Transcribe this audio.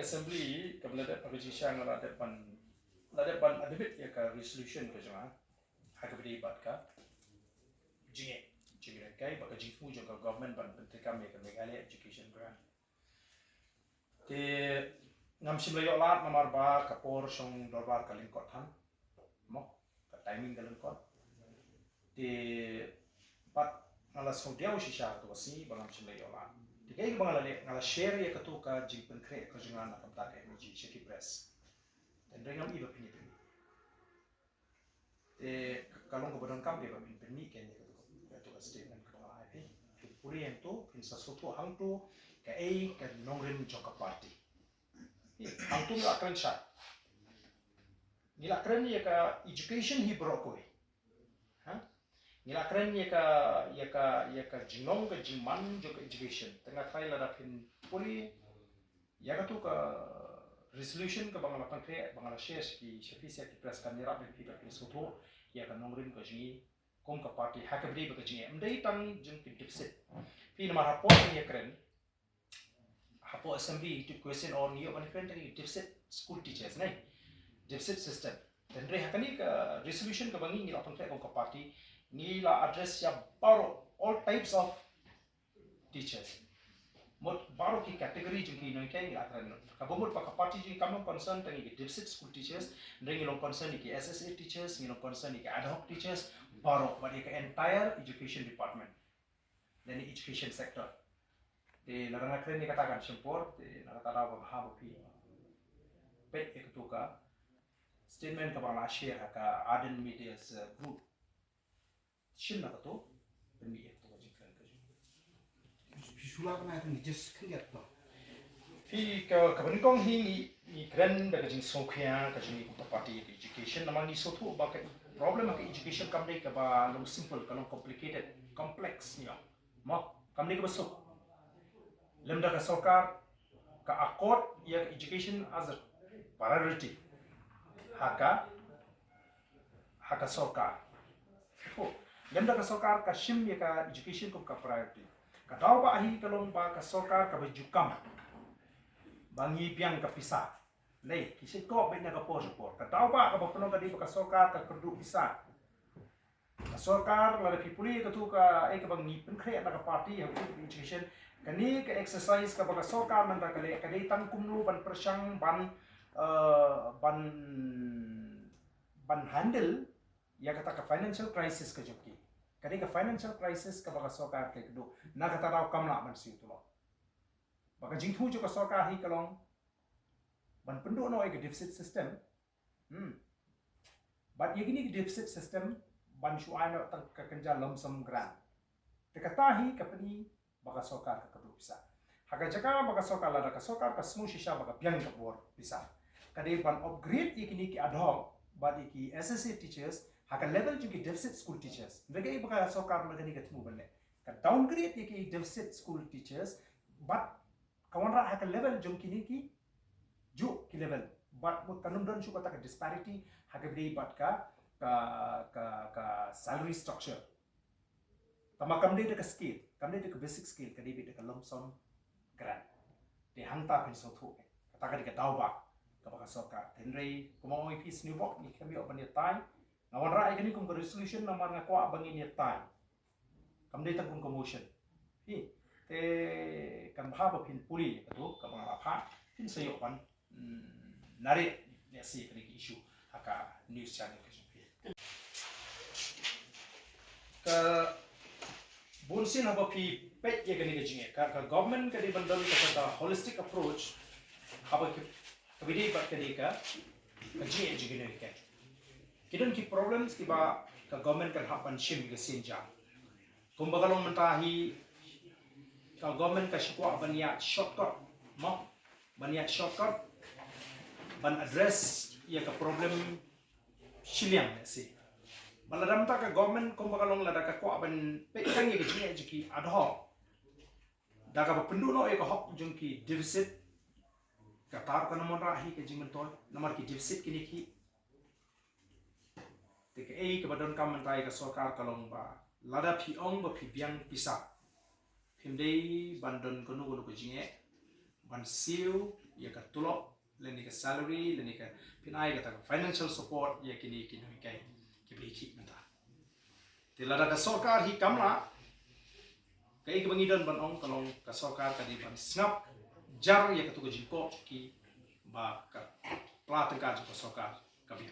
assembly kabla da pagajisha ngala da pan admit ya ka resolution ka jama hakabri bat ka jinge jinge kai baka jifu jo ka government ban pentrika me ka Meghalaya education grant te ngam simla yo lat namar ba kapor song dorbar kalin kot han mo ka timing kalin kot te pat ngala song dia usisha to si bangam simla yo lat tikai bangala le ngala share ya ka to ka jingpen kre ka jingan na kamta ka energy sheki press dan rengam iba pini te kalong ko badon kam iba pini ken ya to statement ka bangala ai puri yang to pin sa soto hang to ka ai ka nongren joka party hang to la kran sha nila kran ya ka education hi brokoi ha nila kran ya ka jinong ka jingman joka education tengah try la pin puri ya ka to ka resolution ka bangala pangkre bangala shares ki shafisa ki press kan nira ben pita ki soto ya ka nongrin ka ji kom ka party hakabri ba ka ji amdai tang jing ki dipset pi na hapo ni kren hapo assembly to question on you ban kren tang dipset school teachers nai dipset system dan re hakani ka resolution ka bangi ni apang kom ka party ni la address ya all types of teachers mot baro ki category jing ki noi kai la kran ka bomot pa ka party jing kam concern tang ki dipset school teachers ring long concern ki SSA teachers ni long concern ki ad hoc teachers baro but the entire education department then the education sector te larang kren ni katakan simpor te nakatara ba ha bo pi pet ek to ka statement ka bala share ka Aden Media's group shin na to ni ek to jing kren ka Bisula kana kan just kengget to. Pi ka kabankong ni kren da jing sokya ka jing ko party education naman ni sotu ba ka problem ka education kamne ka ba long simple ka long complicated complex niya mo kamne ka basok lemda ka sarkar ka accord ya education as a priority haka sarkar ko lemda ka sarkar ka shim ya ka education ko ka priority ka daw ba ahi kalong ba ka sarkar ka bajukam bangi piang ka pisa nei kisi ko be na ka por ka daw ba ka bapno ka di ka sarkar ka kerdu pisa ka sarkar la pipuli ka tu ka ai ka bangi penkre na ka party ya education kani ka exercise ka ba ka sarkar man ka le ka dei tang kumlu ban persang ban handle ya kata ka financial crisis ka jokki kani ka financial crisis ka ba ka sarkar ke do na kata raw kamla man si tu lo baka jingthu jo ka sarkar hi kalong ban pendo no ai ka deficit system but yegini deficit system ban shuai no tang ka kanja lumsum grant te kata hi kapani baka sarkar ka kadu bisa haka jaka baka sarkar la ka sarkar ka smu shisha baka piang ka bor bisa kade ban upgrade yegini ki ad hoc but ki SSA teachers haka level jo ki deficit school teachers rega baka sarkar la gani ka tmu banne ka downgrade yegi deficit school teachers but kawan ra haka level jo ki jo ki level but mo kanum don shu kata ka disparity haka bri bat ka salary structure tama kamde de ka skill kamde de ka basic skill kadi bi de ka lump sum grant de hangta pin so thu kata ka de ka daw ba ka ba ka sarkar tenrei kumo oi pis new box ni kami open ni tai ngawan ra ikani kum resolution na man kwa bangi ni tai kamde ta kum motion hi te kan ba ba pin puli ka tu ka ba pha pin sayo pan nari ne si kani issue haka news channel ka bunsin haba pi pet ye gani gajinge ka government ka di bandal ka holistic approach haba ki kabidi pat ka di ka jinge jigine ka kidon ki problems ki ba ka government kan hapan shim ga sinja kumbagalong mentahi ka government ka shikwa banya shortcut mo banya shortcut ban address ya ka problem shiliang si baladam ta ka government kumbagalong la ka kwa ban pe kang ye jinge jiki ad hoc da ka pendu no e ka hok jung ki deficit ka tar ka namon ra hi ka jing mentol namar ki deficit ki ki te ke ei ka badon kam mentai ka sarkar kalong ba lada phi ong ba phi biang pisa himdei bandon kono kono ko jinge ban seal ya ka tulok leni ka salary leni ka pinai ka financial support ya kini kinoi kai ki beki mata tilada ka sarkar hi kamla kai ka bangidan ban ong kalong ka sarkar ka di ban snap jar ya ka tu ka jiko ki ba ka platengka ka sarkar ka bi